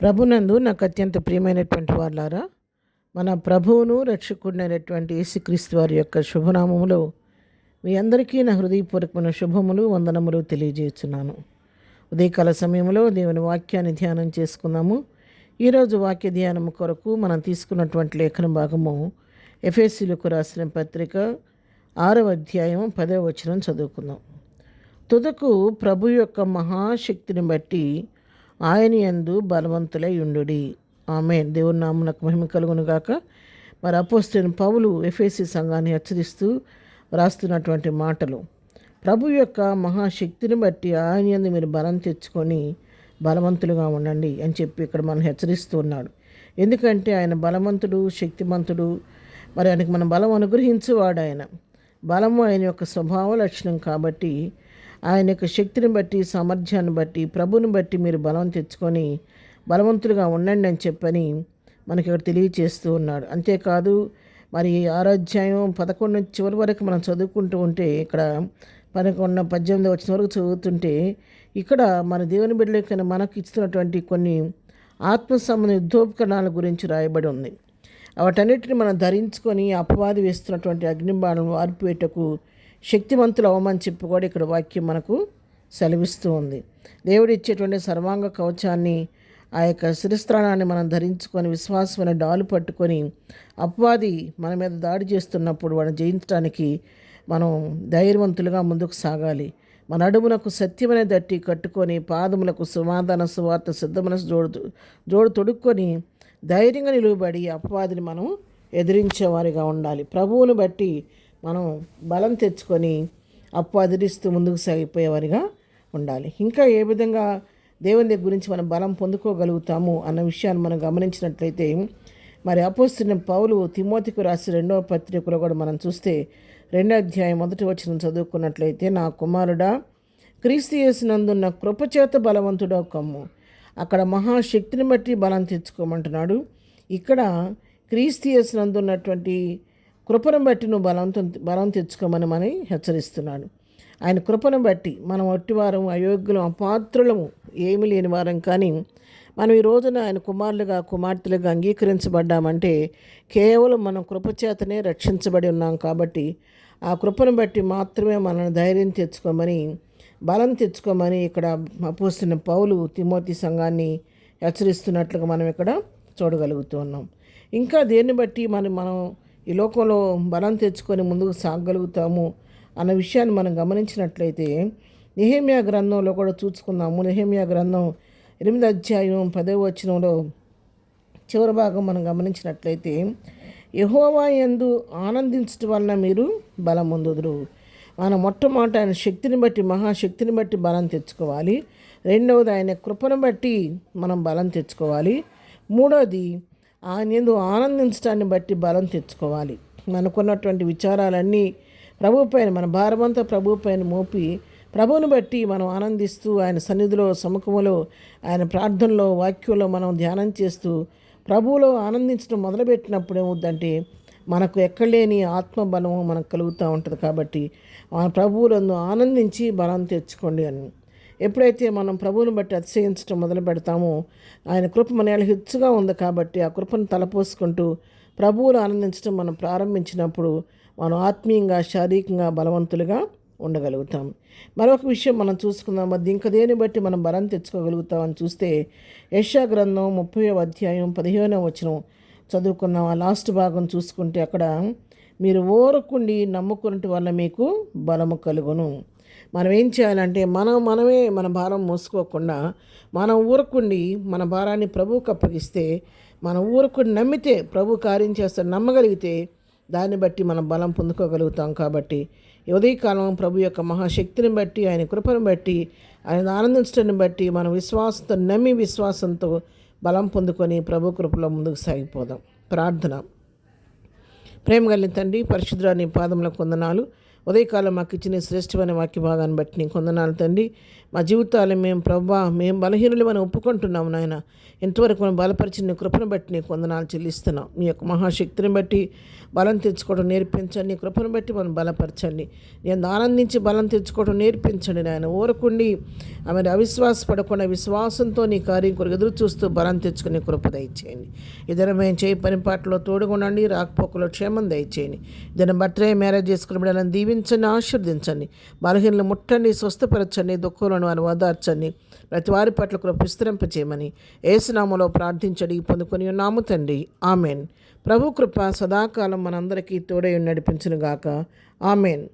ప్రభునందు నాకు అత్యంత ప్రియమైనటువంటి వారులారా, మన ప్రభువును రక్షకుడినైనటువంటి యేసుక్రీస్తు వారి యొక్క శుభనామములో మీ అందరికీ నా హృదయపూర్వకమైన శుభములు వందనములు తెలియజేస్తున్నాను. ఉదయకాల సమయంలో దేవుని వాక్యాన్ని ధ్యానం చేసుకున్నాము. ఈరోజు వాక్య ధ్యానం కొరకు మనం తీసుకున్నటువంటి లేఖన భాగము ఎఫెసీయులకు రాసిన పత్రిక 6వ అధ్యాయం 10వ వచనం చదువుకుందాం. తుదకు ప్రభు యొక్క మహాశక్తిని బట్టి ఆయన యందు బలవంతులై ఉండుడి. ఆమేన్. దేవుని నామమునకు మహిమ కలుగును గాక. మరి అపోస్తలుడైన పౌలు ఎఫెసీ సంఘాన్ని హెచ్చరిస్తూ వ్రాస్తున్నటువంటి మాటలు, ప్రభు యొక్క మహాశక్తిని బట్టి ఆయన యందు మీరు బలం తెచ్చుకొని బలవంతులుగా ఉండండి అని చెప్పి ఇక్కడ మనం హెచ్చరిస్తూ ఉన్నాడు. ఎందుకంటే ఆయన బలవంతుడు, శక్తిమంతుడు. మరి ఆయనకు మనం బలం అనుగ్రహించువాడు. ఆయన బలము ఆయన యొక్క స్వభావ లక్షణం కాబట్టి ఆయన యొక్క శక్తిని బట్టి, సామర్థ్యాన్ని బట్టి, ప్రభుని బట్టి మీరు బలం తెచ్చుకొని బలవంతులుగా ఉండండి అని చెప్పని మనకి ఇక్కడ తెలియచేస్తూ ఉన్నాడు. అంతేకాదు, మరి 6వ అధ్యాయం 11 చివరి వరకు మనం చదువుకుంటూ ఉంటే, ఇక్కడ 11, 18 వచ్చిన వరకు చదువుతుంటే, ఇక్కడ మన దేవుని బిడ్డలకైనా మనకు ఇస్తున్నటువంటి కొన్ని ఆత్మ సంబంధ యుద్ధోపకరణాల గురించి రాయబడి ఉంది. వాటన్నిటిని మనం ధరించుకొని అపవాది వేస్తున్నటువంటి అగ్నిబాణం వారిపేటకు శక్తివంతులు అవమని చెప్పి కూడా ఇక్కడ వాక్యం మనకు సెలవిస్తూ ఉంది. దేవుడు ఇచ్చేటువంటి సర్వాంగ కవచాన్ని, ఆ యొక్క శిరస్త్రాణాన్ని మనం ధరించుకొని విశ్వాసమైన డాలు పట్టుకొని అపవాది మన మీద దాడి చేస్తున్నప్పుడు వాడిని జయించడానికి మనం ధైర్యవంతులుగా ముందుకు సాగాలి. మన అడుగునకు సత్యమైన దట్టి కట్టుకొని పాదములకు సమాధాన సువార్త సిద్ధ మనసు జోడు తొడుక్కొని ధైర్యంగా నిలువబడి అపవాదిని మనం ఎదిరించేవారిగా ఉండాలి. ప్రభువును బట్టి మనం బలం తెచ్చుకొని అపవాదిస్తూ ముందుకు సాగిపోయేవారిగా ఉండాలి. ఇంకా ఏ విధంగా దేవుని దగ్గర గురించి మనం బలం పొందుకోగలుగుతాము అన్న విషయాన్ని మనం గమనించినట్లయితే, మరి అపోస్తలుడైన పౌలు తిమోతికి రాసి 2వ పత్రికలో కూడా మనం చూస్తే 2వ అధ్యాయం 1వ వచనం చదువుకున్నట్లయితే, నా కుమారుడా, క్రీస్తు యేసునందున్న కృపచేత బలవంతుడో కమ్ము. అక్కడ మహాశక్తిని బట్టి బలం తెచ్చుకోమంటున్నాడు. ఇక్కడ క్రీస్తు యేసునందున్నటువంటి కృపను బట్టి నువ్వు బలం తెచ్చుకోమని మనం హెచ్చరిస్తున్నాడు. ఆయన కృపను బట్టి మనం ఒట్టివారం, అయోగ్యులం, అపాత్రులము, ఏమీ లేని వారం, కానీ మనం ఈ రోజున ఆయన కుమారులుగా, కుమార్తెలుగా అంగీకరించబడ్డామంటే కేవలం మనం కృపచేతనే రక్షించబడి ఉన్నాం. కాబట్టి ఆ కృపను బట్టి మాత్రమే మనం ధైర్యం తెచ్చుకోమని, బలం తెచ్చుకోమని ఇక్కడ అపోస్తలుడైన పౌలు తిమోతి సంఘాన్ని హెచ్చరిస్తున్నట్లుగా మనం ఇక్కడ చూడగలుగుతూ ఉన్నాం. ఇంకా దేన్ని బట్టి మనం ఈ లోకంలో బలం తెచ్చుకొని ముందుకు సాగగలుగుతాము అన్న విషయాన్ని మనం గమనించినట్లయితే, నెహెమ్యా గ్రంథంలో కూడా చూసుకుందాము. నెహెమ్యా గ్రంథం 8వ అధ్యాయం 10వ వచనంలో చివరి భాగం మనం గమనించినట్లయితే, యెహోవా యందు ఆనందించడం వలన మీరు బలం పొందుదురు. మనం మొట్టమొదట ఆయన శక్తిని బట్టి, మహాశక్తిని బట్టి బలం తెచ్చుకోవాలి. రెండవది ఆయన కృపను బట్టి మనం బలం తెచ్చుకోవాలి. మూడవది ఆయన యందు ఆనందించడాన్ని బట్టి బలం తెచ్చుకోవాలి. మనకున్నటువంటి విచారాలన్నీ ప్రభు పైన, మన భారమంతా ప్రభు పైన మోపి ప్రభువుని బట్టి మనం ఆనందిస్తూ ఆయన సన్నిధిలో, సముఖములో, ఆయన ప్రార్థనలో, వాక్యంలో మనం ధ్యానం చేస్తూ ప్రభువులో ఆనందించడం మొదలుపెట్టినప్పుడు ఏమవుద్దంటే మనకు ఎక్కడలేని ఆత్మబలము మనకు కలుగుతూ ఉంటుంది. కాబట్టి మన ప్రభువులందు ఆనందించి బలం తెచ్చుకోండి అని. ఎప్పుడైతే మనం ప్రభువుని బట్టి అతిశయించడం మొదలు పెడతామో, ఆయన కృప మన హెచ్చుగా ఉంది కాబట్టి ఆ కృపను తలపోసుకుంటూ ప్రభువులు ఆనందించడం మనం ప్రారంభించినప్పుడు మనం ఆత్మీయంగా, శారీరకంగా బలవంతులుగా ఉండగలుగుతాం. మరొక విషయం మనం చూసుకుందాం. అది ఇంకా దేని బట్టి మనం బలం తెచ్చుకోగలుగుతామని చూస్తే, యెషయా గ్రంథం 30వ అధ్యాయం 15వ వచనం చదువుకున్నాం. ఆ లాస్ట్ భాగం చూసుకుంటే అక్కడ, మీరు ఓరకుండి నమ్ముకున్నట్టు వల్ల మీకు బలము కలుగును. మనం ఏం చేయాలంటే మనమే మన భారం మోసుకోకుండా మనం ఊరకుండి మన భారాన్ని ప్రభువుకు అప్పగిస్తే, మన ఊరకుండి నమ్మితే ప్రభు కార్యం చేస్తాడు, నమ్మగలిగితే దాన్ని బట్టి మనం బలం పొందుకోగలుగుతాం. కాబట్టి ఉదయకాలం ప్రభు యొక్క మహాశక్తిని బట్టి, ఆయన కృపను బట్టి, ఆయన ఆనందించడాన్ని బట్టి మనం విశ్వాసంతో నమ్మి, విశ్వాసంతో బలం పొందుకొని ప్రభు కృపలో ముందుకు సాగిపోదాం. ప్రార్థన. ప్రేమ కలిగిన తండ్రి, పరిశుద్ధుడా, నీ పాదములకు వందనాలు. ఉదయకాలం మాకు ఇచ్చిన శ్రేష్టమైన వాక్య భాగాన్ని బట్టి నీకు వందనాలు తండ్రి. మా జీవితాలు మేము బలహీనులమని ఒప్పుకుంటున్నాము నాయన. ఇంతవరకు మనం బలపరిచిన నీ కృపను బట్టి నీకు వందనాలు చెల్లిస్తున్నాం. నీ యొక్క మహాశక్తిని బట్టి బలం తెచ్చుకోవడం నేర్పించండి. నీ కృపను బట్టి మనం బలపరచండి. నేను ఆనందించి బలం తెచ్చుకోవడం నేర్పించండి నాయన. ఊరకుండి ఆమె అవిశ్వాసపడకుండా విశ్వాసంతో నీ కార్యం కొరకు ఎదురు చూస్తూ బలం తెచ్చుకునే కృప దయచేయండి. ఇద్దరు మేము చేయి పని పాటలో తోడుగుండండి. రాకపోకలో క్షేమం దయచేయండి. ఇద్దరు బర్త్డే మ్యారేజ్ చేసుకుని బిడ్డలను దీవించండి, ఆశీర్వదించండి. బలహీనలు ముట్టండి, స్వస్థపరచండి, దుఃఖంలో వారు ఓదార్చండి. ప్రతి వారి పట్ల కృప విస్తరింపచేయమని యేసు నామములో ప్రార్థించడి పొందుకొని ఉన్నాము తండ్రి. ఆమెన్. ప్రభు కృప సదాకాలం మనందరికీ తోడై నడిపించునుగాక. ఆమెన్.